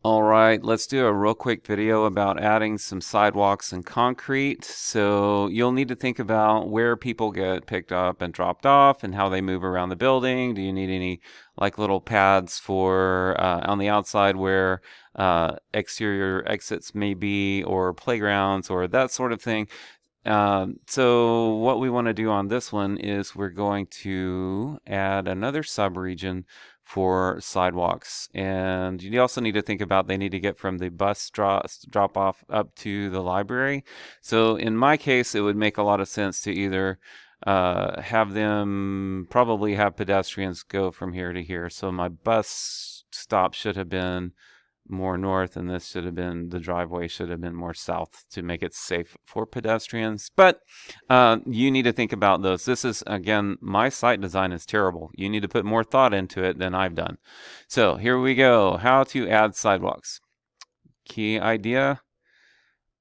All right, let's do a real quick video about adding some sidewalks and concrete. So you'll need to think about where people get picked up and dropped off and how they move around the building. Do you need any like little pads for on the outside where exterior exits may be, or playgrounds or that sort of thing? So what we want to do on this one is we're going to add another subregion for sidewalks. And you also need to think about they need to get from the bus drop off up to the library. So in my case, it would make a lot of sense to either have them probably have pedestrians go from here to here. So my bus stop should have been more north, and this should have been, the driveway should have been more south to make it safe for pedestrians. But you need to think about those. This is, again, my site design is terrible. You need to put more thought into it than I've done. So here we go. How to add sidewalks. Key idea: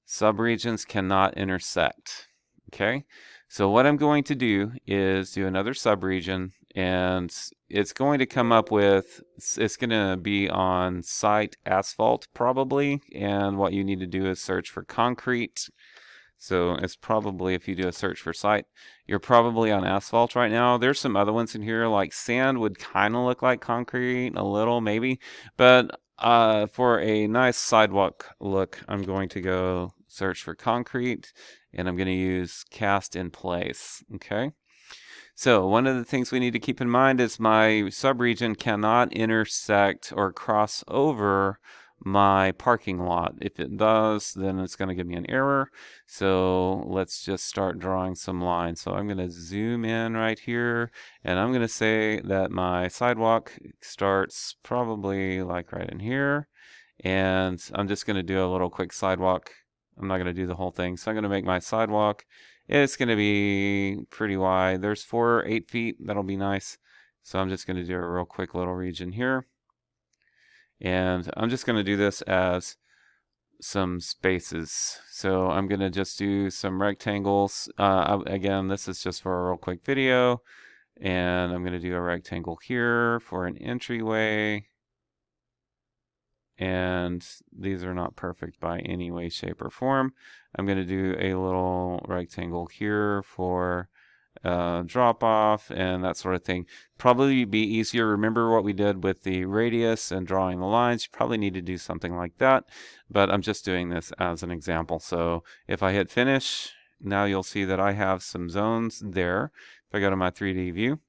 subregions cannot intersect. Okay, so what I'm going to do is do another subregion, and it's going to come up with, it's going to be on site asphalt probably, and what you need to do is search for concrete. So it's probably, if you do a search for site, you're probably on asphalt right now. There's some other ones in here, like sand would kind of look like concrete, a little maybe, but for a nice sidewalk look, I'm going to go search for concrete, and I'm going to use cast in place. Okay. So one of the things we need to keep in mind is my subregion cannot intersect or cross over my parking lot. If it does, then it's going to give me an error. So let's just start drawing some lines. So I'm going to zoom in right here, and I'm going to say that my sidewalk starts probably like right in here. And I'm just going to do a little quick sidewalk. I'm not going to do the whole thing. So I'm going to make my sidewalk, it's going to be pretty wide. There's 4 or 8 feet. That'll be nice. So I'm just going to do a real quick little region here. And I'm just going to do this as some spaces. So I'm going to just do some rectangles. Again, this is just for a real quick video. And I'm going to do a rectangle here for an entryway. And these are not perfect by any way, shape, or form. I'm going to do a little rectangle here for drop off and that sort of thing. Probably be easier. Remember what we did with the radius and drawing the lines. You probably need to do something like that, but I'm just doing this as an example. So if I hit finish, now you'll see that I have some zones there. If I go to my 3D view,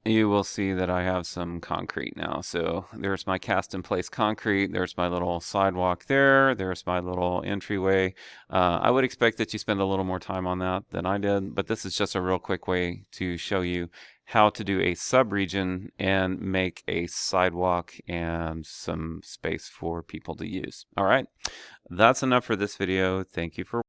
you will see that I have some concrete now. So there's my cast in place concrete. There's my little sidewalk there. There's my little entryway. I would expect that you spend a little more time on that than I did, but this is just a real quick way to show you how to do a subregion and make a sidewalk and some space for people to use. All right, that's enough for this video. Thank you for